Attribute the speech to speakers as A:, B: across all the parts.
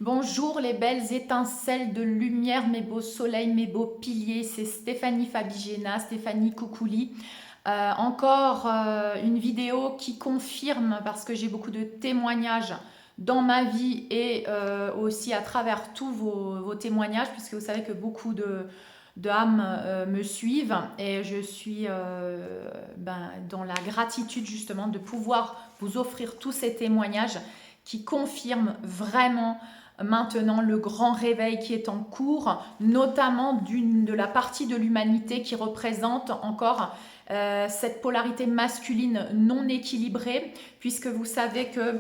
A: Bonjour les belles étincelles de lumière, mes beaux soleils, mes beaux piliers, c'est Stéphanie Fabigena, Stéphanie Coucouli. Encore une vidéo qui confirme, parce que j'ai beaucoup de témoignages dans ma vie et aussi à travers tous vos témoignages, puisque vous savez que beaucoup d'âmes me suivent et je suis dans la gratitude justement de pouvoir vous offrir tous ces témoignages qui confirment vraiment maintenant le grand réveil qui est en cours, notamment de la partie de l'humanité qui représente encore cette polarité masculine non équilibrée, puisque vous savez que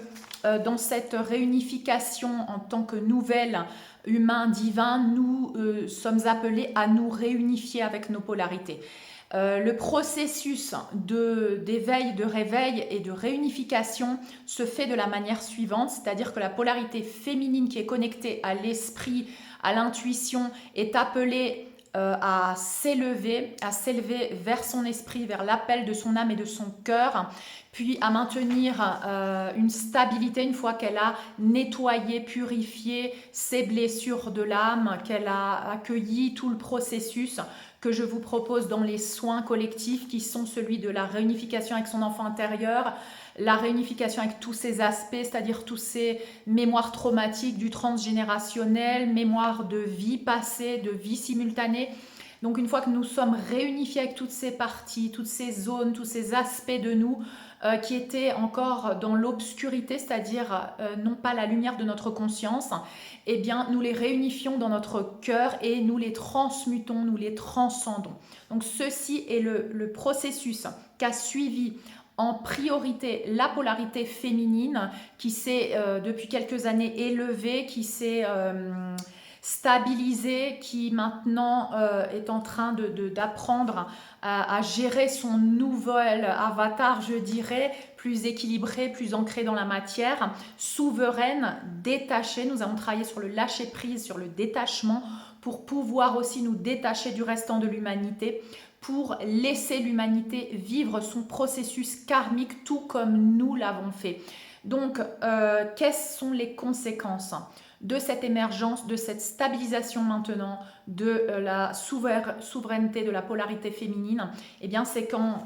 A: dans cette réunification en tant que nouvel humain divin, nous sommes appelés à nous réunifier avec nos polarités. Le processus d'éveil, de réveil et de réunification se fait de la manière suivante, c'est-à-dire que la polarité féminine qui est connectée à l'esprit, à l'intuition, est appelée à s'élever vers son esprit, vers l'appel de son âme et de son cœur, puis à maintenir une stabilité une fois qu'elle a nettoyé, purifié ses blessures de l'âme, qu'elle a accueilli tout le processus que je vous propose dans les soins collectifs qui sont celui de la réunification avec son enfant intérieur, la réunification avec tous ces aspects, c'est-à-dire tous ces mémoires traumatiques du transgénérationnel, mémoires de vie passée, de vie simultanée. Donc une fois que nous sommes réunifiés avec toutes ces parties, toutes ces zones, tous ces aspects de nous qui étaient encore dans l'obscurité, c'est-à-dire non pas la lumière de notre conscience, eh bien nous les réunifions dans notre cœur et nous les transmutons, nous les transcendons. Donc ceci est le processus qu'a suivi en priorité la polarité féminine qui s'est depuis quelques années élevée, qui s'est stabilisée, qui maintenant est en train d'apprendre à gérer son nouvel avatar, je dirais, plus équilibré, plus ancré dans la matière, souveraine, détachée. Nous avons travaillé sur le lâcher-prise, sur le détachement, pour pouvoir aussi nous détacher du restant de l'humanité, pour laisser l'humanité vivre son processus karmique tout comme nous l'avons fait. Donc, quelles sont les conséquences de cette émergence, de cette stabilisation maintenant de la souveraineté de la polarité féminine? Eh bien, c'est qu'en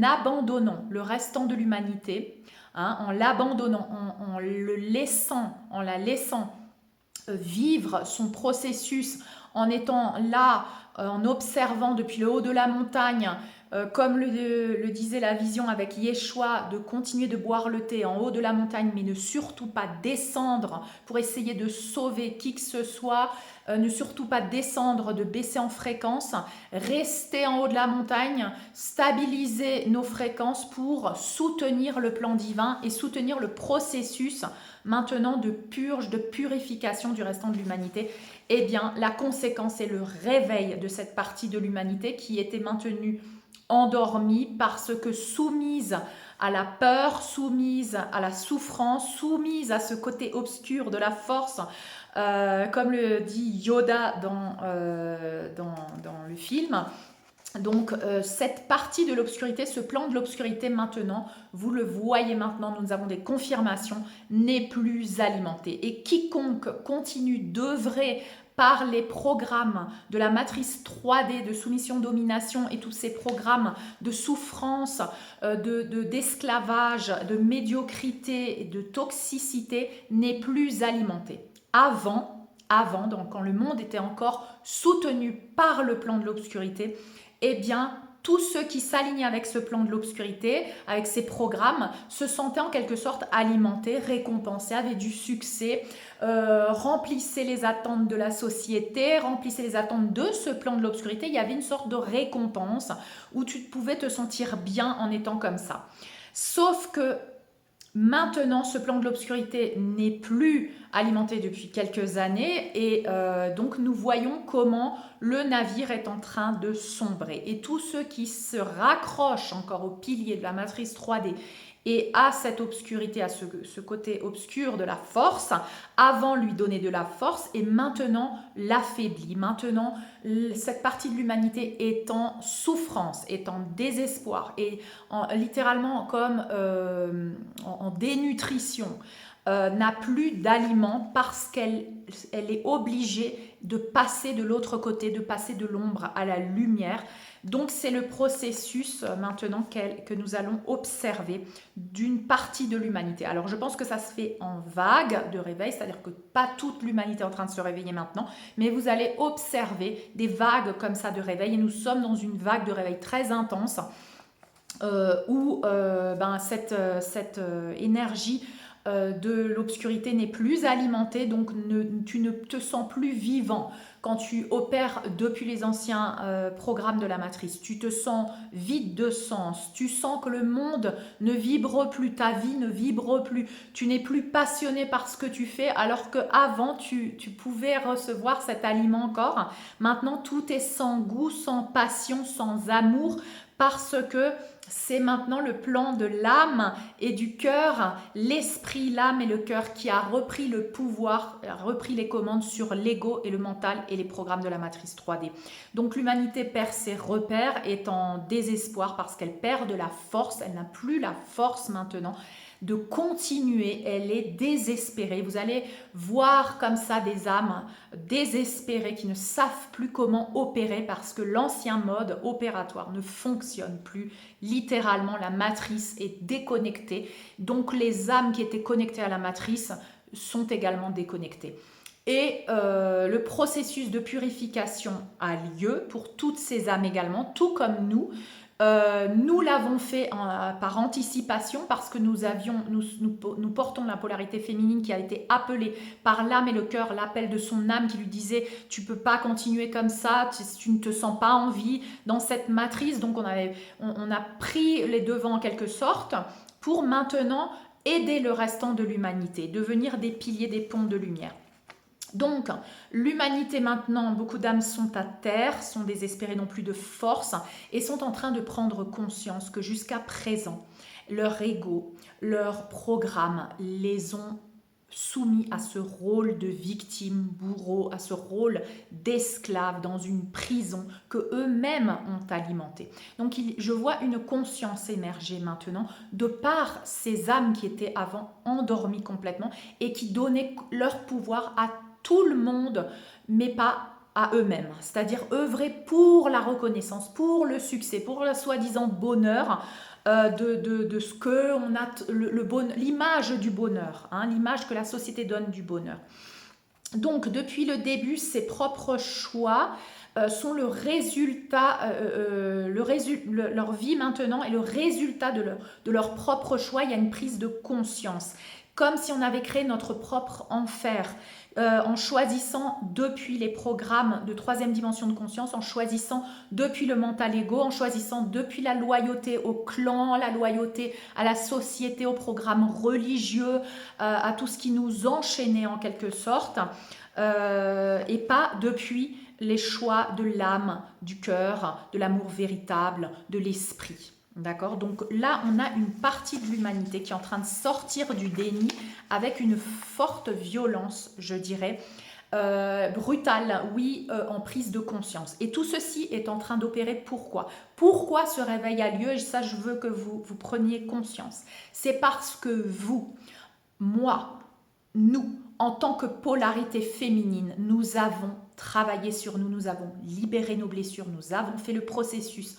A: abandonnant le restant de l'humanité, en l'abandonnant, en la laissant vivre son processus, en étant là, en observant depuis le haut de la montagne, comme le disait la vision avec Yeshua, de continuer de boire le thé en haut de la montagne, mais ne surtout pas descendre pour essayer de sauver qui que ce soit, ne surtout pas descendre, de baisser en fréquence, rester en haut de la montagne, stabiliser nos fréquences pour soutenir le plan divin et soutenir le processus maintenant de purge, de purification du restant de l'humanité. Eh bien, la conséquence est le réveil de cette partie de l'humanité qui était maintenue endormie parce que soumise à la peur, soumise à la souffrance, soumise à ce côté obscur de la force, comme le dit Yoda dans le film. Donc cette partie de l'obscurité, ce plan de l'obscurité maintenant, vous le voyez maintenant, nous avons des confirmations, n'est plus alimenté. Et quiconque continue d'œuvrer par les programmes de la matrice 3D de soumission-domination et tous ces programmes de souffrance, d'esclavage, de médiocrité et de toxicité n'est plus alimenté. Avant, donc quand le monde était encore soutenu par le plan de l'obscurité, eh bien, tous ceux qui s'alignaient avec ce plan de l'obscurité, avec ces programmes, se sentaient en quelque sorte alimentés, récompensés, avaient du succès, remplissaient les attentes de la société, remplissaient les attentes de ce plan de l'obscurité. Il y avait une sorte de récompense où tu pouvais te sentir bien en étant comme ça. Sauf que maintenant, ce plan de l'obscurité n'est plus alimenté depuis quelques années et donc nous voyons comment le navire est en train de sombrer. Et tous ceux qui se raccrochent encore au pilier de la matrice 3D et à cette obscurité, à ce côté obscur de la force, avant lui donner de la force et maintenant l'affaiblit. Maintenant, cette partie de l'humanité est en souffrance, est en désespoir, et littéralement comme en dénutrition, n'a plus d'aliments parce qu'elle est obligée de passer de l'autre côté, de passer de l'ombre à la lumière. Donc c'est le processus maintenant que nous allons observer d'une partie de l'humanité. Alors je pense que ça se fait en vague de réveil, c'est-à-dire que pas toute l'humanité est en train de se réveiller maintenant, mais vous allez observer des vagues comme ça de réveil, et nous sommes dans une vague de réveil très intense où cette énergie de l'obscurité n'est plus alimentée, donc tu ne te sens plus vivant. Quand tu opères depuis les anciens programmes de la matrice, tu te sens vide de sens, tu sens que le monde ne vibre plus, ta vie ne vibre plus, tu n'es plus passionné par ce que tu fais, alors qu'avant tu pouvais recevoir cet aliment encore. Maintenant tout est sans goût, sans passion, sans amour, parce que c'est maintenant le plan de l'âme et du cœur, l'esprit, l'âme et le cœur qui a repris le pouvoir, a repris les commandes sur l'ego et le mental et les programmes de la matrice 3D. Donc l'humanité perd ses repères, est en désespoir parce qu'elle perd de la force, elle n'a plus la force maintenant de continuer, elle est désespérée. Vous allez voir comme ça des âmes désespérées qui ne savent plus comment opérer parce que l'ancien mode opératoire ne fonctionne plus. Littéralement, la matrice est déconnectée. Donc les âmes qui étaient connectées à la matrice sont également déconnectées. Et le processus de purification a lieu pour toutes ces âmes également, tout comme nous. Nous l'avons fait par anticipation parce que nous portons la polarité féminine qui a été appelée par l'âme et le cœur, l'appel de son âme qui lui disait tu peux pas continuer comme ça, tu ne te sens pas en vie dans cette matrice. Donc on a pris les devants en quelque sorte pour maintenant aider le restant de l'humanité, devenir des piliers, des ponts de lumière. Donc, l'humanité maintenant, beaucoup d'âmes sont à terre, sont désespérées, n'ont plus de force et sont en train de prendre conscience que jusqu'à présent, leur ego, leur programme les ont soumis à ce rôle de victime, bourreau, à ce rôle d'esclave dans une prison que eux-mêmes ont alimenté. Donc je vois une conscience émerger maintenant de par ces âmes qui étaient avant endormies complètement et qui donnaient leur pouvoir à tout le monde, mais pas à eux-mêmes. C'est-à-dire œuvrer pour la reconnaissance, pour le succès, pour le soi-disant bonheur de ce que on a, l'image du bonheur, hein, l'image que la société donne du bonheur. Donc depuis le début, ses propres choix sont le résultat, leur vie maintenant est le résultat de leur propre choix. Il y a une prise de conscience, comme si on avait créé notre propre enfer. En choisissant depuis les programmes de troisième dimension de conscience, en choisissant depuis le mental ego, en choisissant depuis la loyauté au clan, la loyauté à la société, aux programmes religieux, à tout ce qui nous enchaînait en quelque sorte, et pas depuis les choix de l'âme, du cœur, de l'amour véritable, de l'esprit. D'accord? Donc là, on a une partie de l'humanité qui est en train de sortir du déni avec une forte violence, je dirais, brutale, oui, en prise de conscience. Et tout ceci est en train d'opérer. Pourquoi? Pourquoi ce réveil a lieu? Et ça, je veux que vous preniez conscience. C'est parce que vous, moi, nous, en tant que polarité féminine, nous avons travaillé sur nous, nous avons libéré nos blessures, nous avons fait le processus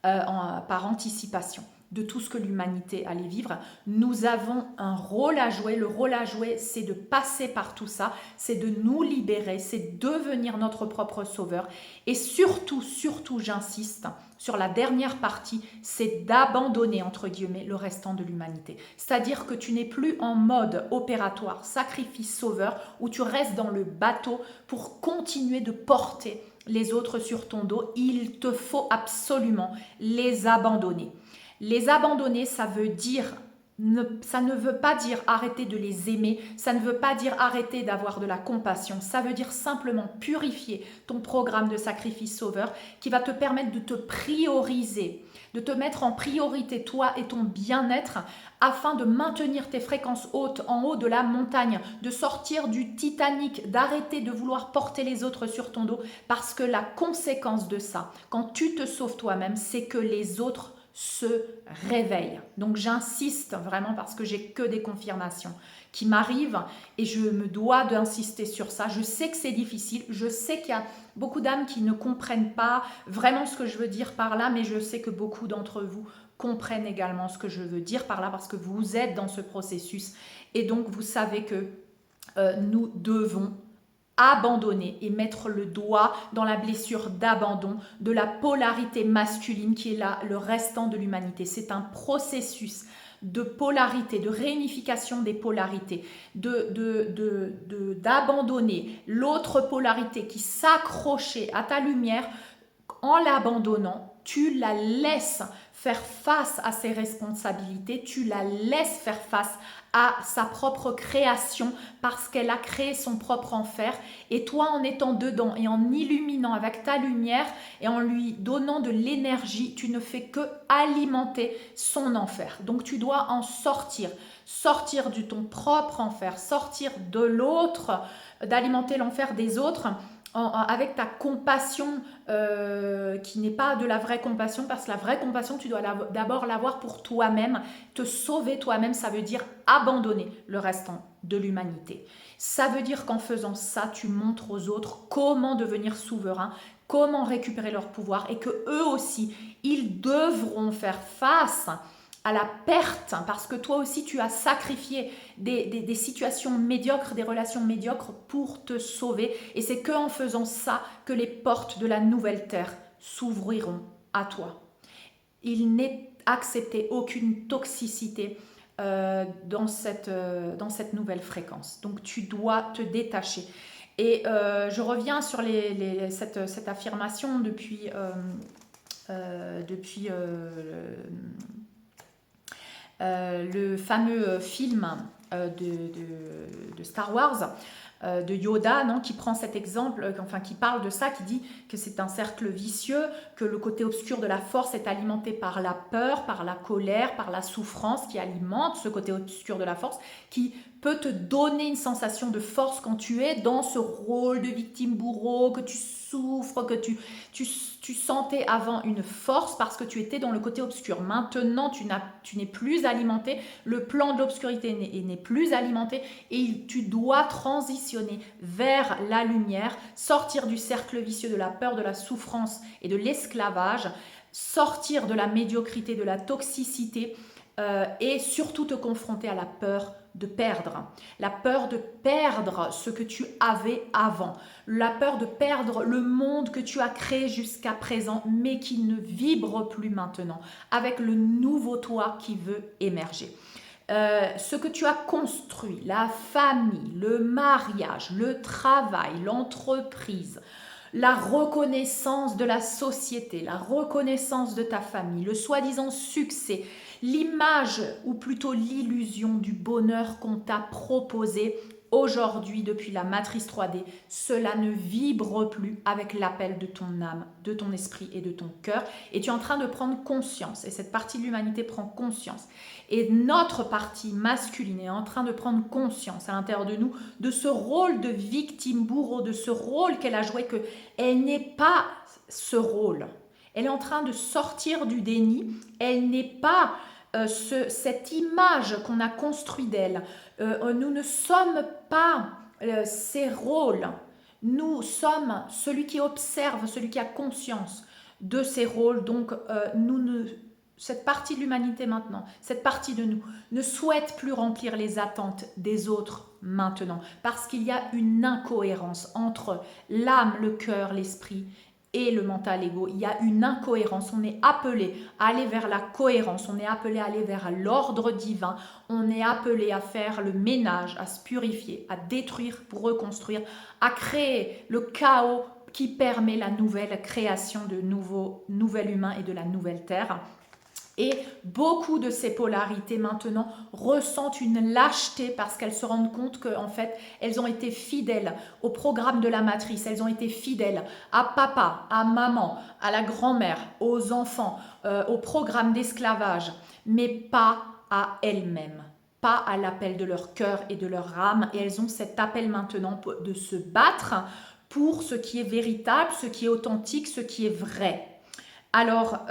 A: par anticipation de tout ce que l'humanité allait vivre. Nous avons un rôle à jouer. Le rôle à jouer, c'est de passer par tout ça, c'est de nous libérer, c'est devenir notre propre sauveur. Et surtout, j'insiste sur la dernière partie, c'est d'abandonner, entre guillemets, le restant de l'humanité. C'est-à-dire que tu n'es plus en mode opératoire, sacrifice sauveur, où tu restes dans le bateau pour continuer de porter les autres sur ton dos. Il te faut absolument les abandonner. Les abandonner, ça ne veut pas dire arrêter de les aimer, ça ne veut pas dire arrêter d'avoir de la compassion, ça veut dire simplement purifier ton programme de sacrifice sauveur qui va te permettre de te prioriser, de te mettre en priorité toi et ton bien-être afin de maintenir tes fréquences hautes en haut de la montagne, de sortir du Titanic, d'arrêter de vouloir porter les autres sur ton dos parce que la conséquence de ça, quand tu te sauves toi-même, c'est que les autres se réveillent. Donc j'insiste vraiment parce que j'ai que des confirmations qui m'arrivent et je me dois d'insister sur ça. Je sais que c'est difficile, je sais qu'il y a beaucoup d'âmes qui ne comprennent pas vraiment ce que je veux dire par là, mais je sais que beaucoup d'entre vous comprennent également ce que je veux dire par là parce que vous êtes dans ce processus et donc vous savez que nous devons abandonner et mettre le doigt dans la blessure d'abandon de la polarité masculine qui est là, le restant de l'humanité. C'est un processus de polarité, de réunification des polarités, d'abandonner l'autre polarité qui s'accrochait à ta lumière. En l'abandonnant, tu la laisses faire face à ses responsabilités, tu la laisses faire face à sa propre création parce qu'elle a créé son propre enfer. Et toi, en étant dedans et en illuminant avec ta lumière et en lui donnant de l'énergie, tu ne fais que alimenter son enfer. Donc tu dois en sortir, sortir de ton propre enfer, sortir de l'autre, d'alimenter l'enfer des autres avec ta compassion qui n'est pas de la vraie compassion, parce que la vraie compassion, tu dois d'abord l'avoir pour toi-même. Te sauver toi-même, ça veut dire abandonner le restant de l'humanité. Ça veut dire qu'en faisant ça, tu montres aux autres comment devenir souverain, comment récupérer leur pouvoir et que eux aussi, ils devront faire face à la perte, parce que toi aussi tu as sacrifié des situations médiocres, des relations médiocres pour te sauver. Et c'est qu'en faisant ça que les portes de la nouvelle terre s'ouvriront à toi. Il n'est accepté aucune toxicité dans cette nouvelle fréquence. Donc tu dois te détacher. Et je reviens sur cette affirmation depuis le fameux film de Star Wars, de Yoda, non, qui prend cet exemple, enfin qui parle de ça, qui dit que c'est un cercle vicieux, que le côté obscur de la force est alimenté par la peur, par la colère, par la souffrance, qui alimente ce côté obscur de la force, qui peut te donner une sensation de force quand tu es dans ce rôle de victime bourreau, que tu souffres, que tu sentais avant une force parce que tu étais dans le côté obscur. Maintenant, tu n'es plus alimenté, le plan de l'obscurité n'est plus alimenté et tu dois transitionner vers la lumière, sortir du cercle vicieux de la peur, de la souffrance et de l'esclavage, sortir de la médiocrité, de la toxicité et surtout te confronter à la peur de perdre. La peur de perdre ce que tu avais avant. La peur de perdre le monde que tu as créé jusqu'à présent, mais qui ne vibre plus maintenant, avec le nouveau toi qui veut émerger. Ce que tu as construit, la famille, le mariage, le travail, l'entreprise, la reconnaissance de la société, la reconnaissance de ta famille, le soi-disant succès, l'image ou plutôt l'illusion du bonheur qu'on t'a proposé aujourd'hui depuis la matrice 3D, cela ne vibre plus avec l'appel de ton âme, de ton esprit et de ton cœur. Et tu es en train de prendre conscience, et cette partie de l'humanité prend conscience. Et notre partie masculine est en train de prendre conscience à l'intérieur de nous de ce rôle de victime bourreau, de ce rôle qu'elle a joué, qu'elle n'est pas ce rôle. Elle est en train de sortir du déni, elle n'est pas cette image qu'on a construite d'elle. Nous ne sommes pas ces rôles. Nous sommes celui qui observe, celui qui a conscience de ces rôles. Donc, cette partie de l'humanité maintenant, cette partie de nous, ne souhaite plus remplir les attentes des autres maintenant. Parce qu'il y a une incohérence entre l'âme, le cœur, l'esprit et le mental ego. Il y a une incohérence. On est appelé à aller vers la cohérence. On est appelé à aller vers l'ordre divin. On est appelé à faire le ménage, à se purifier, à détruire pour reconstruire, à créer le chaos qui permet la nouvelle création de nouvel humain et de la nouvelle terre. Et beaucoup de ces polarités maintenant ressentent une lâcheté parce qu'elles se rendent compte qu'en fait, elles ont été fidèles au programme de la matrice, elles ont été fidèles à papa, à maman, à la grand-mère, aux enfants, au programme d'esclavage, mais pas à elles-mêmes, pas à l'appel de leur cœur et de leur âme. Et elles ont cet appel maintenant de se battre pour ce qui est véritable, ce qui est authentique, ce qui est vrai. Alors,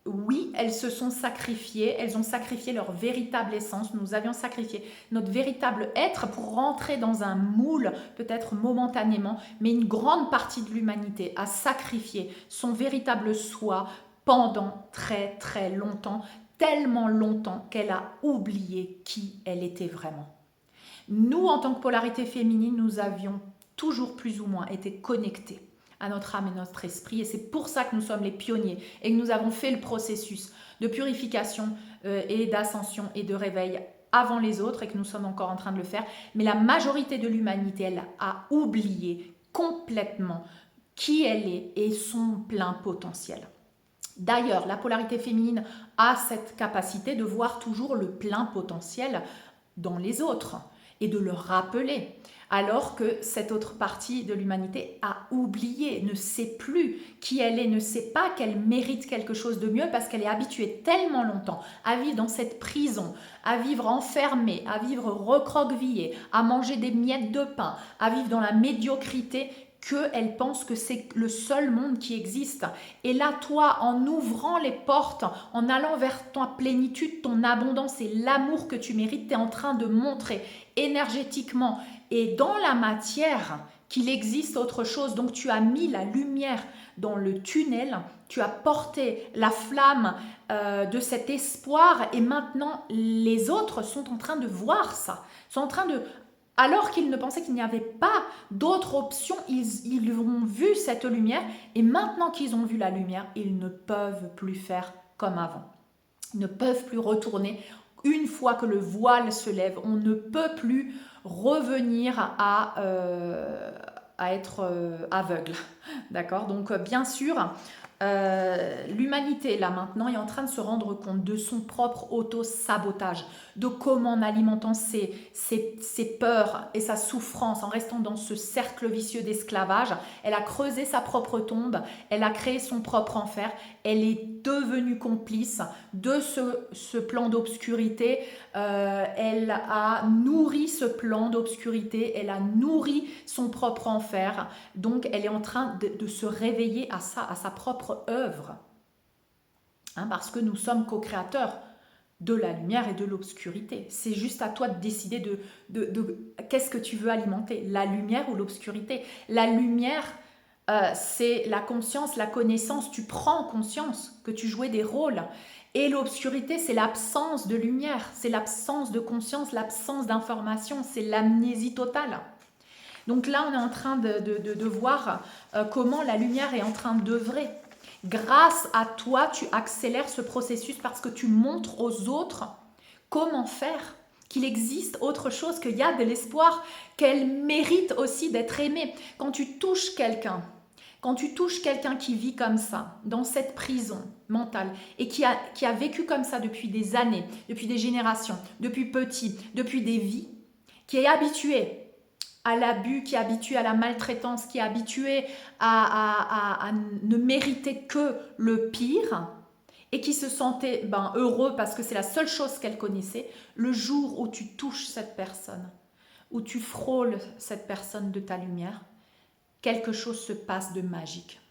A: oui, elles se sont sacrifiées, elles ont sacrifié leur véritable essence, nous avions sacrifié notre véritable être pour rentrer dans un moule, peut-être momentanément, mais une grande partie de l'humanité a sacrifié son véritable soi pendant très très longtemps, tellement longtemps qu'elle a oublié qui elle était vraiment. Nous, en tant que polarité féminine, nous avions toujours plus ou moins été connectés à notre âme et notre esprit, et c'est pour ça que nous sommes les pionniers et que nous avons fait le processus de purification et d'ascension et de réveil avant les autres et que nous sommes encore en train de le faire. Mais la majorité de l'humanité, elle a oublié complètement qui elle est et son plein potentiel. D'ailleurs, la polarité féminine a cette capacité de voir toujours le plein potentiel dans les autres et de le rappeler, alors que cette autre partie de l'humanité a oublié, ne sait plus qui elle est, ne sait pas qu'elle mérite quelque chose de mieux parce qu'elle est habituée tellement longtemps à vivre dans cette prison, à vivre enfermée, à vivre recroquevillée, à manger des miettes de pain, à vivre dans la médiocrité, qu'elle pense que c'est le seul monde qui existe. Et là, toi, en ouvrant les portes, en allant vers ta plénitude, ton abondance et l'amour que tu mérites, tu es en train de montrer énergétiquement et dans la matière qu'il existe autre chose. Donc tu as mis la lumière dans le tunnel, tu as porté la flamme de cet espoir et maintenant les autres sont en train de voir ça, sont en train de... Alors qu'ils ne pensaient qu'il n'y avait pas d'autre option, ils ont vu cette lumière et maintenant qu'ils ont vu la lumière, ils ne peuvent plus faire comme avant. Ils ne peuvent plus retourner. Une fois que le voile se lève, on ne peut plus revenir à être aveugle. D'accord? Donc bien sûr, l'humanité là maintenant est en train de se rendre compte de son propre auto-sabotage, de comment en alimentant ses peurs et sa souffrance, en restant dans ce cercle vicieux d'esclavage, elle a creusé sa propre tombe, elle a créé son propre enfer, elle est devenue complice de ce plan d'obscurité, elle a nourri ce plan d'obscurité, elle a nourri son propre enfer, donc elle est en train de se réveiller à ça, à sa propre œuvre, parce que nous sommes co-créateurs de la lumière et de l'obscurité. C'est juste à toi de décider de qu'est-ce que tu veux alimenter, la lumière ou l'obscurité. La lumière, c'est la conscience, la connaissance. Tu prends conscience que tu jouais des rôles. Et l'obscurité, c'est l'absence de lumière, c'est l'absence de conscience, l'absence d'information, c'est l'amnésie totale. Donc là, on est en train de voir comment la lumière est en train d'œuvrer. Grâce à toi, tu accélères ce processus parce que tu montres aux autres comment faire, qu'il existe autre chose, qu'il y a de l'espoir, qu'elle mérite aussi d'être aimée. Quand tu touches quelqu'un qui vit comme ça, dans cette prison mentale, et qui a vécu comme ça depuis des années, depuis des générations, depuis petit, depuis des vies, qui est habitué à l'abus, qui est habitué à la maltraitance, qui est habitué à ne mériter que le pire et qui se sentait heureux parce que c'est la seule chose qu'elle connaissait, le jour où tu touches cette personne, où tu frôles cette personne de ta lumière, quelque chose se passe de magique.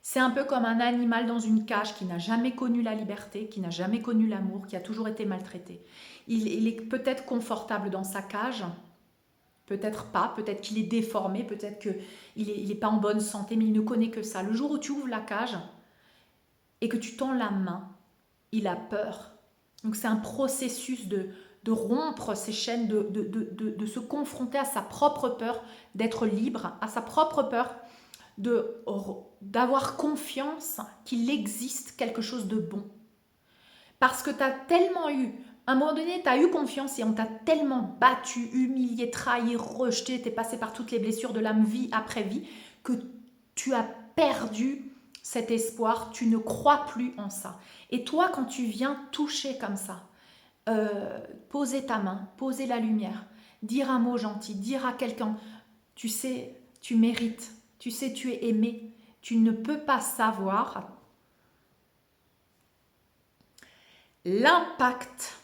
A: C'est un peu comme un animal dans une cage qui n'a jamais connu la liberté, qui n'a jamais connu l'amour, qui a toujours été maltraité. Il est peut-être confortable dans sa cage, peut-être pas, peut-être qu'il est déformé, peut-être qu'il n'est pas en bonne santé, mais il ne connaît que ça. Le jour où tu ouvres la cage et que tu tends la main, il a peur. Donc c'est un processus de rompre ces chaînes, de se confronter à sa propre peur, d'être libre, à sa propre peur, d'avoir confiance qu'il existe quelque chose de bon. Parce que tu as tellement eu... À un moment donné, tu as eu confiance et on t'a tellement battu, humilié, trahi, rejeté, tu es passé par toutes les blessures de l'âme vie après vie, que tu as perdu cet espoir, tu ne crois plus en ça. Et toi, quand tu viens toucher comme ça, poser ta main, poser la lumière, dire un mot gentil, dire à quelqu'un, tu sais, tu mérites, tu sais, tu es aimé, tu ne peux pas savoir l'impact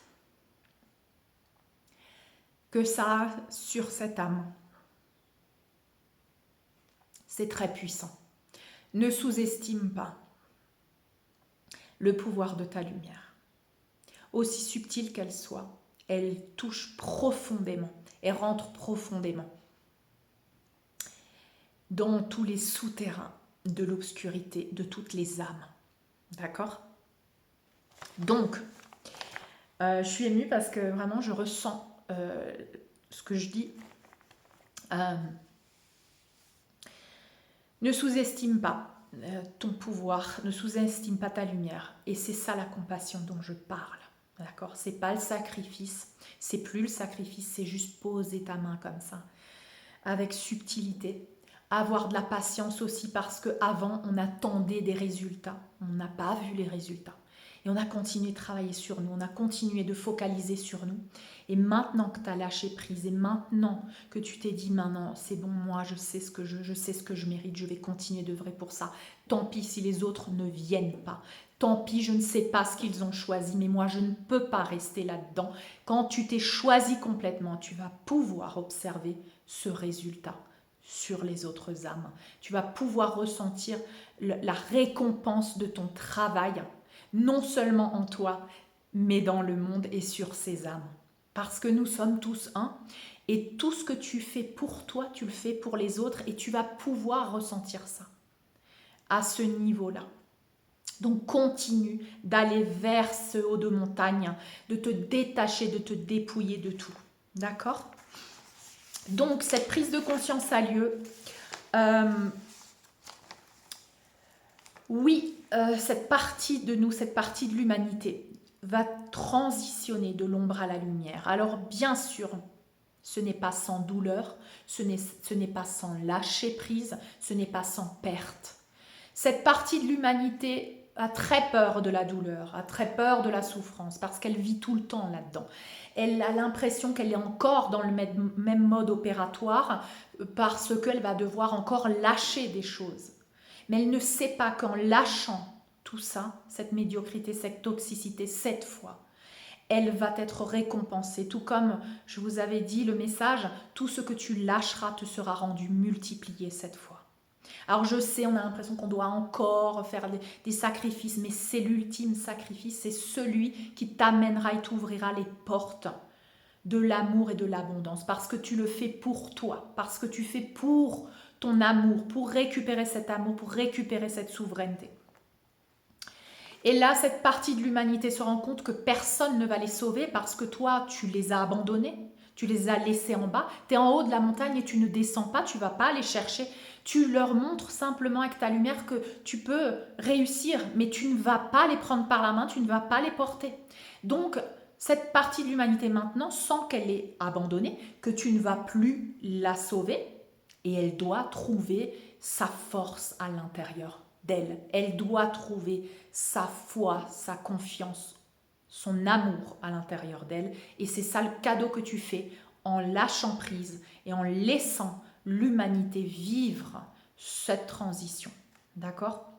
A: que ça a sur cette âme. C'est très puissant. Ne sous-estime pas le pouvoir de ta lumière. Aussi subtile qu'elle soit, elle touche profondément, elle rentre profondément dans tous les souterrains de l'obscurité de toutes les âmes. D'accord? Donc, je suis émue parce que vraiment je ressens ce que je dis. Ne sous-estime pas ton pouvoir, ne sous-estime pas ta lumière. Et c'est ça la compassion dont je parle. D'accord? C'est pas le sacrifice, c'est plus le sacrifice, c'est juste poser ta main comme ça, avec subtilité. Avoir de la patience aussi parce qu'avant on attendait des résultats, on n'a pas vu les résultats. Et on a continué de travailler sur nous, on a continué de focaliser sur nous. Et maintenant que tu as lâché prise, et maintenant que tu t'es dit, maintenant c'est bon, moi je sais ce que je sais ce que je mérite, je vais continuer d'œuvrer pour ça. Tant pis si les autres ne viennent pas. Tant pis, je ne sais pas ce qu'ils ont choisi, mais moi je ne peux pas rester là-dedans. Quand tu t'es choisi complètement, tu vas pouvoir observer ce résultat sur les autres âmes. Tu vas pouvoir ressentir la récompense de ton travail, non seulement en toi, mais dans le monde et sur ces âmes. Parce que nous sommes tous un, et tout ce que tu fais pour toi, tu le fais pour les autres, et tu vas pouvoir ressentir ça à ce niveau-là. Donc continue d'aller vers ce haut de montagne, de te détacher, de te dépouiller de tout. D'accord ? Donc cette prise de conscience a lieu. Oui, cette partie de nous, cette partie de l'humanité va transitionner de l'ombre à la lumière. Alors bien sûr, ce n'est pas sans douleur, ce n'est pas sans lâcher prise, ce n'est pas sans perte. Cette partie de l'humanité a très peur de la douleur, a très peur de la souffrance, parce qu'elle vit tout le temps là-dedans. Elle a l'impression qu'elle est encore dans le même mode opératoire, parce qu'elle va devoir encore lâcher des choses. Mais elle ne sait pas qu'en lâchant tout ça, cette médiocrité, cette toxicité, cette foi, elle va être récompensée. Tout comme je vous avais dit le message, tout ce que tu lâcheras te sera rendu multiplié cette fois. Alors je sais, on a l'impression qu'on doit encore faire des sacrifices, mais c'est l'ultime sacrifice, c'est celui qui t'amènera et t'ouvrira les portes de l'amour et de l'abondance, parce que tu le fais pour toi, parce que tu fais pour ton amour, pour récupérer cet amour, pour récupérer cette souveraineté. Et là, cette partie de l'humanité se rend compte que personne ne va les sauver parce que toi, tu les as abandonnés, tu les as laissés en bas, tu es en haut de la montagne et tu ne descends pas, tu ne vas pas les chercher. Tu leur montres simplement avec ta lumière que tu peux réussir, mais tu ne vas pas les prendre par la main, tu ne vas pas les porter. Donc, cette partie de l'humanité maintenant sent qu'elle est abandonnée, que tu ne vas plus la sauver et elle doit trouver sa force à l'intérieur d'elle. Elle doit trouver sa foi, sa confiance, son amour à l'intérieur d'elle. Et c'est ça le cadeau que tu fais en lâchant prise et en laissant l'humanité vivre cette transition. D'accord ?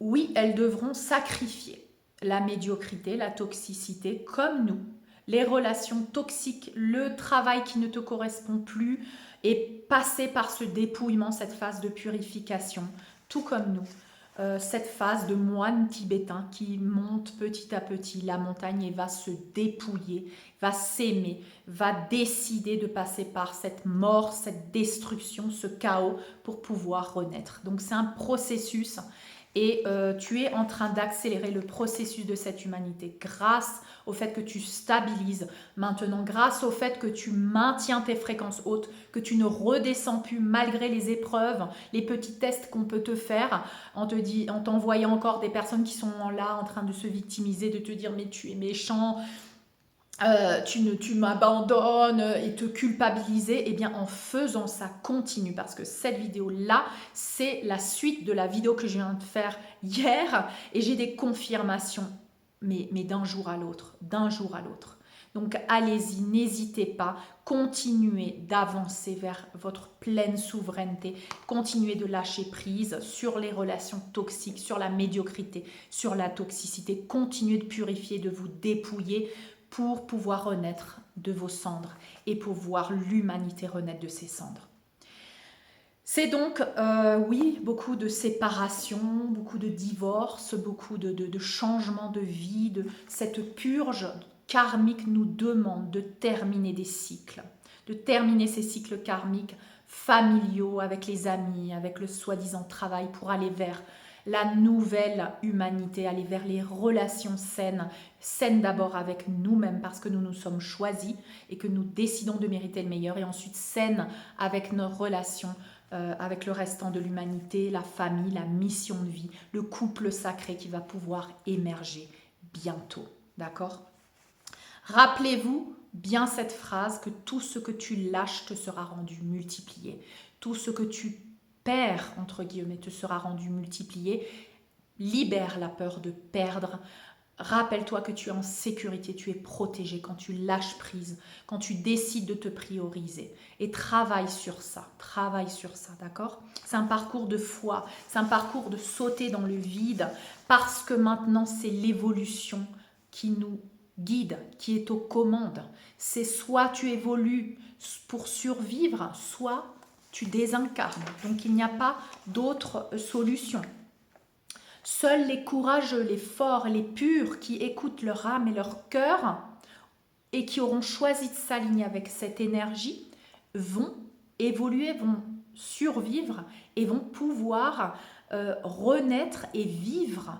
A: Oui, elles devront sacrifier la médiocrité, la toxicité, comme nous, les relations toxiques, le travail qui ne te correspond plus, et passer par ce dépouillement, cette phase de purification, tout comme nous. Cette phase de moine tibétain qui monte petit à petit la montagne et va se dépouiller, va s'aimer, va décider de passer par cette mort, cette destruction, ce chaos pour pouvoir renaître. Donc c'est un processus et tu es en train d'accélérer le processus de cette humanité grâce au fait que tu stabilises maintenant, grâce au fait que tu maintiens tes fréquences hautes, que tu ne redescends plus malgré les épreuves, les petits tests qu'on peut te faire en t'envoyant encore des personnes qui sont là en train de se victimiser, de te dire mais tu es méchant, tu m'abandonnes et te culpabiliser. Et bien en faisant ça, continue, parce que cette vidéo là c'est la suite de la vidéo que je viens de faire hier et j'ai des confirmations mais d'un jour à l'autre, donc allez-y, n'hésitez pas, continuez d'avancer vers votre pleine souveraineté, continuez de lâcher prise sur les relations toxiques, sur la médiocrité, sur la toxicité, continuez de purifier, de vous dépouiller pour pouvoir renaître de vos cendres et pour voir l'humanité renaître de ses cendres. C'est donc, oui, beaucoup de séparations, beaucoup de divorces, beaucoup de changements de vie, de cette purge karmique nous demande de terminer des cycles, de terminer ces cycles karmiques familiaux avec les amis, avec le soi-disant travail pour aller vers la nouvelle humanité, aller vers les relations saines, saines d'abord avec nous-mêmes parce que nous nous sommes choisis et que nous décidons de mériter le meilleur, et ensuite saines avec nos relations avec le restant de l'humanité, la famille, la mission de vie, le couple sacré qui va pouvoir émerger bientôt. D'accord? Rappelez-vous bien cette phrase que tout ce que tu lâches te sera rendu multiplié. Tout ce que tu perds, entre guillemets, te sera rendu multiplié. Libère la peur de perdre. Rappelle-toi que tu es en sécurité, tu es protégé quand tu lâches prise, quand tu décides de te prioriser. Et travaille sur ça, d'accord? C'est un parcours de foi, c'est un parcours de sauter dans le vide, parce que maintenant c'est l'évolution qui nous guide, qui est aux commandes. C'est soit tu évolues pour survivre, soit tu désincarnes. Donc il n'y a pas d'autre solution. Seuls les courageux, les forts, les purs qui écoutent leur âme et leur cœur et qui auront choisi de s'aligner avec cette énergie vont évoluer, vont survivre et vont pouvoir renaître et vivre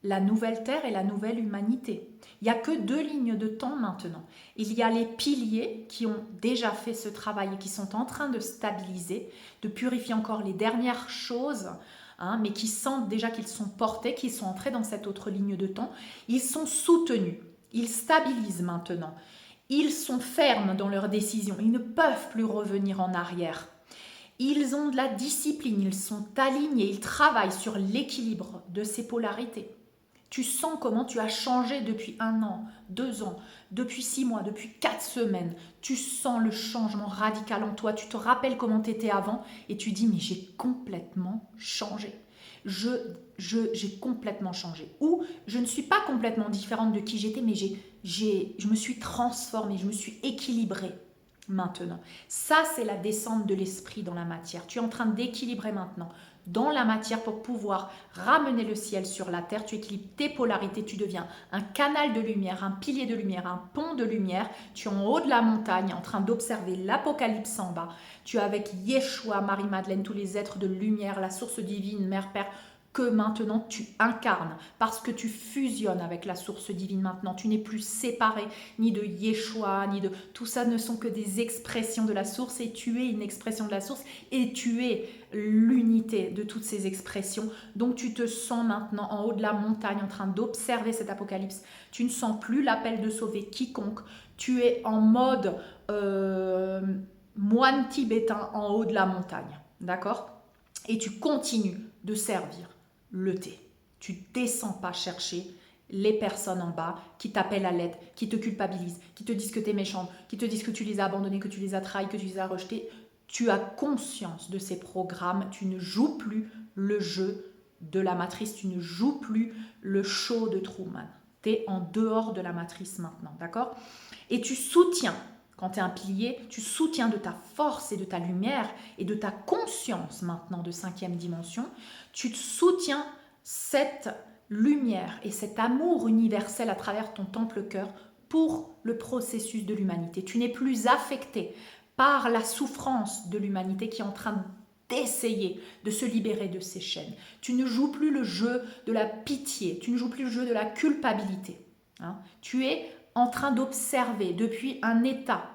A: la nouvelle terre et la nouvelle humanité. Il n'y a que 2 lignes de temps maintenant. Il y a les piliers qui ont déjà fait ce travail et qui sont en train de stabiliser, de purifier encore les dernières choses, mais qui sentent déjà qu'ils sont portés, qu'ils sont entrés dans cette autre ligne de temps. Ils sont soutenus, ils stabilisent maintenant. Ils sont fermes dans leurs décisions, ils ne peuvent plus revenir en arrière. Ils ont de la discipline, ils sont alignés, ils travaillent sur l'équilibre de ces polarités. Tu sens comment tu as changé depuis 1 an, 2 ans, depuis 6 mois, depuis 4 semaines. Tu sens le changement radical en toi. Tu te rappelles comment tu étais avant et tu dis mais j'ai complètement changé. J'ai complètement changé. Ou je ne suis pas complètement différente de qui j'étais, mais je me suis transformée, je me suis équilibrée maintenant. Ça, c'est la descente de l'esprit dans la matière. Tu es en train d'équilibrer maintenant dans la matière pour pouvoir ramener le ciel sur la terre. Tu équilibres tes polarités, tu deviens un canal de lumière, un pilier de lumière, un pont de lumière. Tu es en haut de la montagne en train d'observer l'apocalypse en bas. Tu es avec Yeshua, Marie-Madeleine, tous les êtres de lumière, la source divine, Mère, Père, que maintenant tu incarnes parce que tu fusionnes avec la source divine maintenant. Tu n'es plus séparé ni de Yeshua, ni de... Tout ça ne sont que des expressions de la source et tu es une expression de la source et tu es l'unité de toutes ces expressions. Donc tu te sens maintenant en haut de la montagne en train d'observer cet apocalypse. Tu ne sens plus l'appel de sauver quiconque. Tu es en mode moine tibétain en haut de la montagne. D'accord? Et tu continues de servir le thé. Tu ne descends pas chercher les personnes en bas qui t'appellent à l'aide, qui te culpabilisent, qui te disent que tu es méchante, qui te disent que tu les as abandonnés, que tu les as trahis, que tu les as rejetés. Tu as conscience de ces programmes, tu ne joues plus le jeu de la matrice, tu ne joues plus le show de Truman. Tu es en dehors de la matrice maintenant, d'accord? Et tu soutiens, quand tu es un pilier, tu soutiens de ta force et de ta lumière et de ta conscience maintenant de 5e dimension, tu soutiens cette lumière et cet amour universel à travers ton temple-cœur pour le processus de l'humanité. Tu n'es plus affecté par la souffrance de l'humanité qui est en train d'essayer de se libérer de ses chaînes. Tu ne joues plus le jeu de la pitié, tu ne joues plus le jeu de la culpabilité. Tu es en train d'observer depuis un état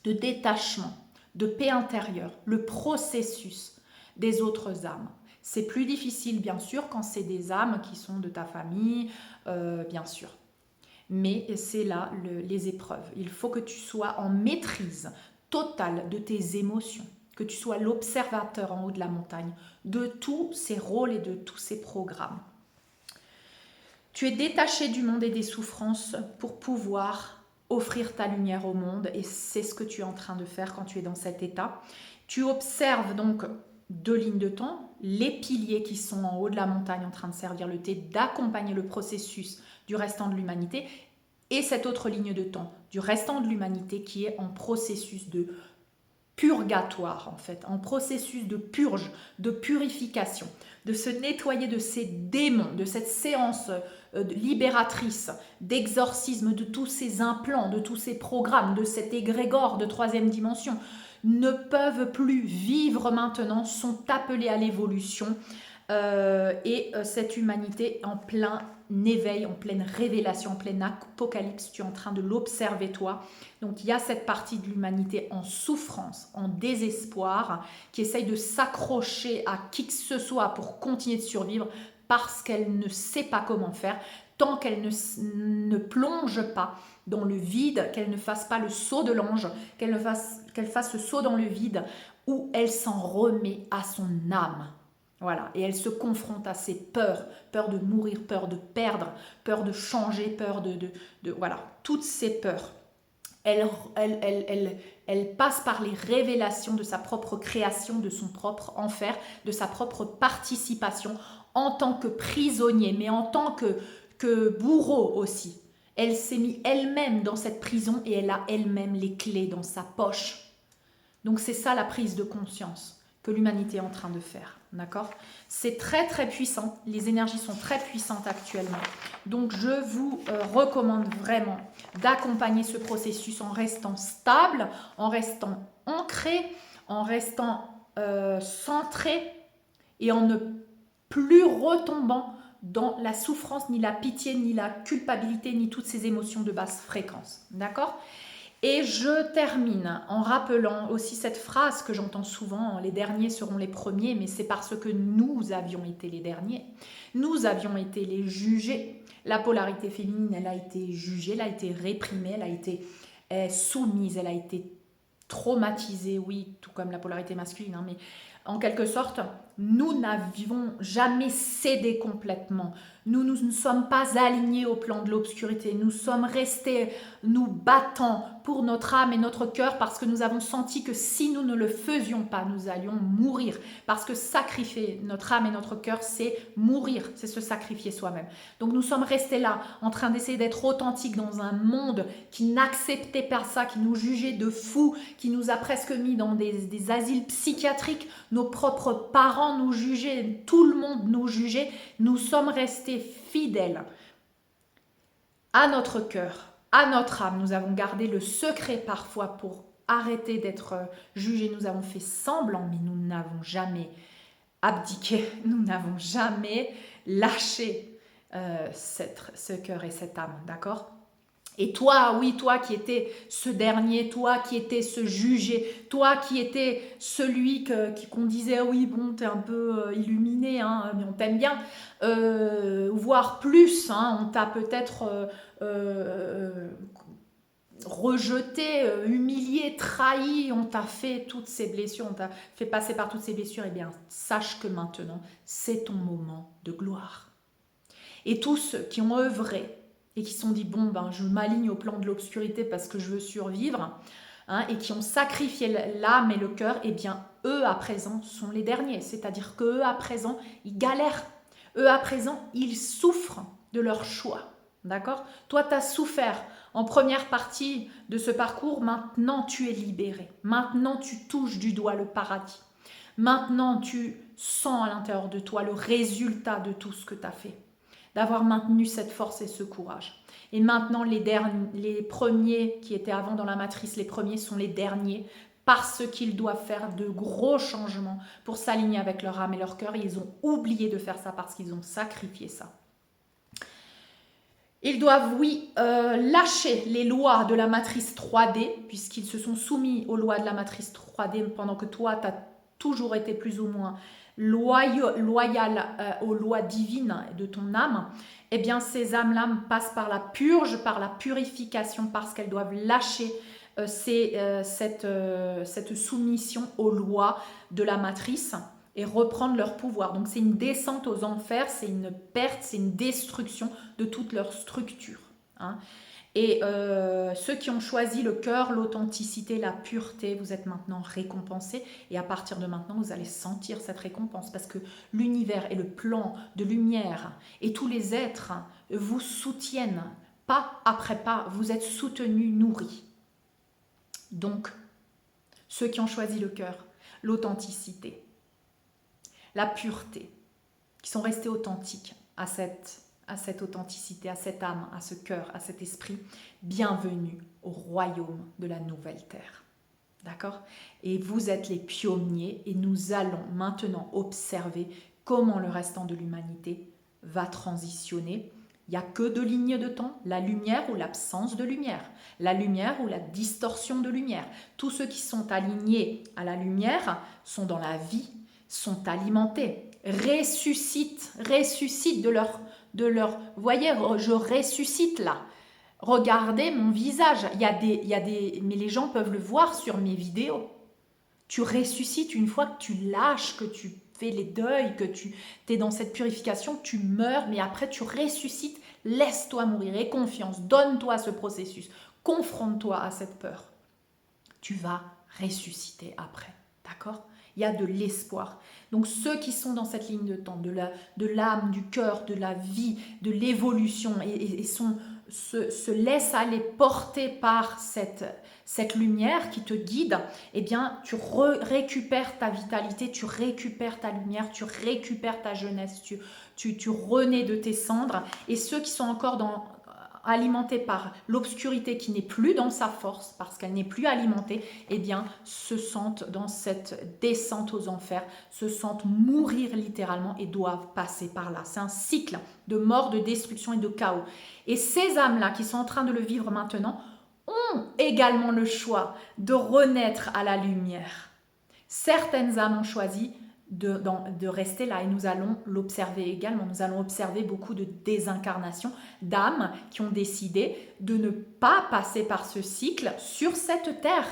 A: de détachement, de paix intérieure, le processus des autres âmes. C'est plus difficile, bien sûr, quand c'est des âmes qui sont de ta famille, bien sûr. Mais c'est là les épreuves. Il faut que tu sois en maîtrise totale de tes émotions, que tu sois l'observateur en haut de la montagne de tous ces rôles et de tous ces programmes. Tu es détaché du monde et des souffrances pour pouvoir offrir ta lumière au monde et c'est ce que tu es en train de faire quand tu es dans cet état. Tu observes donc 2 lignes de temps, les piliers qui sont en haut de la montagne en train de servir le thé, d'accompagner le processus du restant de l'humanité et cette autre ligne de temps du restant de l'humanité qui est en processus de purgatoire en fait, en processus de purge, de purification, de se nettoyer de ces démons, de cette séance libératrice, d'exorcisme de tous ces implants, de tous ces programmes, de cet égrégore de troisième dimension, ne peuvent plus vivre maintenant, sont appelés à l'évolution cette humanité en plein éveil, en pleine révélation, en pleine apocalypse, tu es en train de l'observer toi. Donc il y a cette partie de l'humanité en souffrance, en désespoir, qui essaye de s'accrocher à qui que ce soit pour continuer de survivre parce qu'elle ne sait pas comment faire, tant qu'elle ne plonge pas dans le vide, qu'elle ne fasse pas le saut de l'ange, qu'elle fasse ce saut dans le vide où elle s'en remet à son âme. Voilà, et elle se confronte à ses peurs, peur de mourir, peur de perdre, peur de changer, peur de voilà, toutes ces peurs. Elle passe par les révélations de sa propre création, de son propre enfer, de sa propre participation en tant que prisonnier, mais en tant que bourreau aussi. Elle s'est mise elle-même dans cette prison et elle a elle-même les clés dans sa poche. Donc c'est ça la prise de conscience que l'humanité est en train de faire. D'accord? C'est très très puissant, les énergies sont très puissantes actuellement. Donc je vous recommande vraiment d'accompagner ce processus en restant stable, en restant ancré, en restant centré et en ne plus retombant dans la souffrance, ni la pitié, ni la culpabilité, ni toutes ces émotions de basse fréquence. D'accord ? Et je termine en rappelant aussi cette phrase que j'entends souvent, les derniers seront les premiers, mais c'est parce que nous avions été les derniers. Nous avions été les jugés. La polarité féminine, elle a été jugée, elle a été réprimée, elle a été soumise, elle a été traumatisée, oui, tout comme la polarité masculine, hein, mais en quelque sorte, nous n'avions jamais cédé complètement. Nous ne sommes pas alignés au plan de l'obscurité. Nous sommes restés nous battant pour notre âme et notre cœur parce que nous avons senti que si nous ne le faisions pas, nous allions mourir. Parce que sacrifier notre âme et notre cœur, c'est mourir, c'est se sacrifier soi-même. Donc nous sommes restés là, en train d'essayer d'être authentiques dans un monde qui n'acceptait pas ça, qui nous jugeait de fous, qui nous a presque mis dans des asiles psychiatriques. Nos propres parents nous jugeaient, tout le monde nous jugeait. Nous sommes restés fidèles à notre cœur, à notre âme. Nous avons gardé le secret parfois pour arrêter d'être jugés. Nous avons fait semblant, mais nous n'avons jamais abdiqué. Nous n'avons jamais lâché ce cœur et cette âme, d'accord ? Et toi, oui, toi qui étais ce dernier, toi qui étais ce jugé, toi qui étais celui qu'on disait, oui, bon, t'es un peu illuminé, hein, mais on t'aime bien, voire plus, hein, on t'a peut-être rejeté, humilié, trahi, on t'a fait toutes ces blessures, on t'a fait passer par toutes ces blessures, eh bien, sache que maintenant, c'est ton moment de gloire. Et tous ceux qui ont œuvré, et qui se sont dit, bon, ben, je m'aligne au plan de l'obscurité parce que je veux survivre, hein, et qui ont sacrifié l'âme et le cœur, eh bien, eux, à présent, sont les derniers. C'est-à-dire qu'eux, à présent, ils galèrent. Eux, à présent, ils souffrent de leur choix. D'accord ? Toi, tu as souffert en première partie de ce parcours. Maintenant, tu es libéré. Maintenant, tu touches du doigt le paradis. Maintenant, tu sens à l'intérieur de toi le résultat de tout ce que tu as fait, d'avoir maintenu cette force et ce courage. Et maintenant, les premiers qui étaient avant dans la matrice, les premiers sont les derniers parce qu'ils doivent faire de gros changements pour s'aligner avec leur âme et leur cœur. Et ils ont oublié de faire ça parce qu'ils ont sacrifié ça. Ils doivent, oui, lâcher les lois de la matrice 3D puisqu'ils se sont soumis aux lois de la matrice 3D pendant que toi, tu as toujours été plus ou moins loyal aux lois divines de ton âme. Eh bien, ces âmes-là passent par la purge, par la purification, parce qu'elles doivent lâcher cette soumission aux lois de la matrice et reprendre leur pouvoir. Donc, c'est une descente aux enfers, c'est une perte, c'est une destruction de toute leur structure. Hein. Et ceux qui ont choisi le cœur, l'authenticité, la pureté, vous êtes maintenant récompensés. Et à partir de maintenant, vous allez sentir cette récompense parce que l'univers et le plan de lumière et tous les êtres vous soutiennent pas après pas. Vous êtes soutenus, nourris. Donc, Ceux qui ont choisi le cœur, l'authenticité, la pureté, qui sont restés authentiques à cette authenticité, à cette âme, à ce cœur, à cet esprit, bienvenue au royaume de la nouvelle terre. D'accord? Et vous êtes les pionniers et nous allons maintenant observer comment le restant de l'humanité va transitionner. Il n'y a que deux lignes de temps, la lumière ou l'absence de lumière, la lumière ou la distorsion de lumière. Tous ceux qui sont alignés à la lumière sont dans la vie, sont alimentés, ressuscitent de leur... Vous voyez, je ressuscite là. Regardez mon visage. Mais les gens peuvent le voir sur mes vidéos. Tu ressuscites une fois que tu lâches, que tu fais les deuils, que tu es dans cette purification, tu meurs, mais après tu ressuscites. Laisse-toi mourir, aie confiance, donne-toi ce processus, confronte-toi à cette peur. Tu vas ressusciter après, d'accord? Il y a de l'espoir. Donc ceux qui sont dans cette ligne de temps, de l'âme, du cœur, de la vie, de l'évolution et se laissent aller porter par cette lumière qui te guide, eh bien tu récupères ta vitalité, tu récupères ta lumière, tu récupères ta jeunesse, tu renais de tes cendres. Et ceux qui sont encore alimentés par l'obscurité qui n'est plus dans sa force, parce qu'elle n'est plus alimentée, eh bien, se sentent dans cette descente aux enfers, se sentent mourir littéralement et doivent passer par là. C'est un cycle de mort, de destruction et de chaos. Et ces âmes-là qui sont en train de le vivre maintenant ont également le choix de renaître à la lumière. Certaines âmes ont choisi de rester là et nous allons l'observer également. Nous allons observer beaucoup de désincarnations d'âmes qui ont décidé de ne pas passer par ce cycle sur cette terre,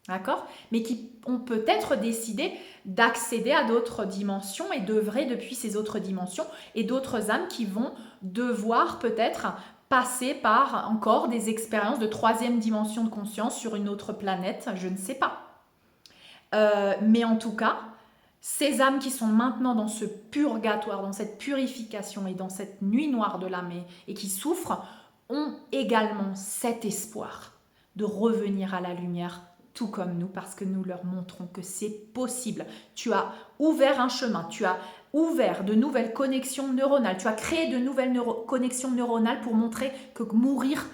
A: d'accord? Mais qui ont peut-être décidé d'accéder à d'autres dimensions et d'œuvrer depuis ces autres dimensions, et d'autres âmes qui vont devoir peut-être passer par encore des expériences de troisième dimension de conscience sur une autre planète, je ne sais pas. Mais en tout cas, ces âmes qui sont maintenant dans ce purgatoire, dans cette purification et dans cette nuit noire de l'âme et qui souffrent, ont également cet espoir de revenir à la lumière, tout comme nous, parce que nous leur montrons que c'est possible. Tu as ouvert un chemin, tu as ouvert de nouvelles connexions neuronales, tu as créé de nouvelles connexions neuronales pour montrer que mourir,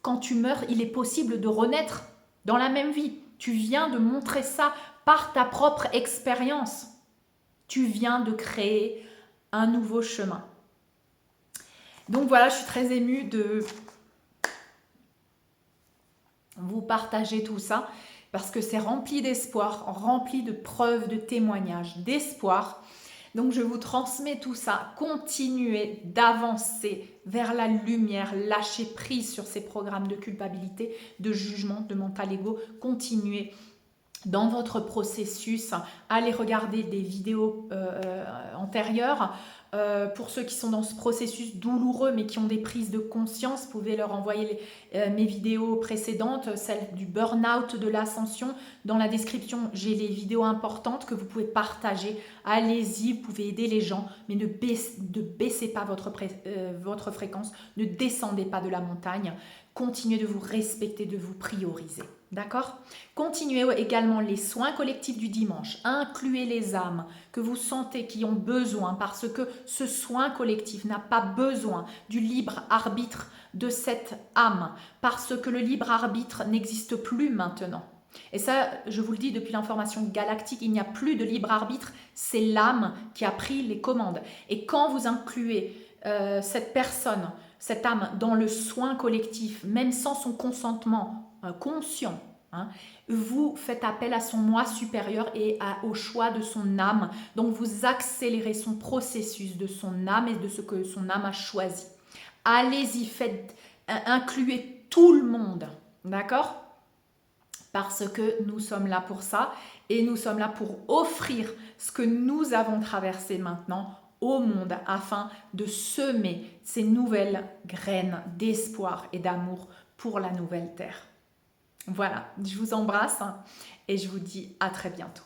A: quand tu meurs, il est possible de renaître dans la même vie. Tu viens de montrer ça par ta propre expérience. Tu viens de créer un nouveau chemin. Donc voilà, je suis très émue de vous partager tout ça parce que c'est rempli d'espoir, rempli de preuves, de témoignages, d'espoir. Donc je vous transmets tout ça. Continuez d'avancer vers la lumière, lâchez prise sur ces programmes de culpabilité, de jugement, de mental ego. Continuez dans votre processus, allez regarder des vidéos antérieures. Pour ceux qui sont dans ce processus douloureux mais qui ont des prises de conscience, vous pouvez leur envoyer mes vidéos précédentes, celle du burn-out, de l'ascension. Dans la description, j'ai les vidéos importantes que vous pouvez partager. Allez-y, vous pouvez aider les gens, mais ne baissez pas votre fréquence, ne descendez pas de la montagne. Continuez de vous respecter, de vous prioriser. D'accord? Continuez également les soins collectifs du dimanche. Incluez les âmes que vous sentez qui ont besoin, parce que ce soin collectif n'a pas besoin du libre arbitre de cette âme, parce que le libre arbitre n'existe plus maintenant. Et ça, je vous le dis depuis l'information galactique, il n'y a plus de libre arbitre, c'est l'âme qui a pris les commandes. Et quand vous incluez cette personne, cette âme dans le soin collectif, même sans son consentement conscient, vous faites appel à son moi supérieur et au choix de son âme. Donc vous accélérez son processus de son âme et de ce que son âme a choisi. Allez-y, incluez tout le monde, d'accord? Parce que nous sommes là pour ça et nous sommes là pour offrir ce que nous avons traversé maintenant au monde afin de semer ces nouvelles graines d'espoir et d'amour pour la nouvelle terre. Voilà, je vous embrasse et je vous dis à très bientôt.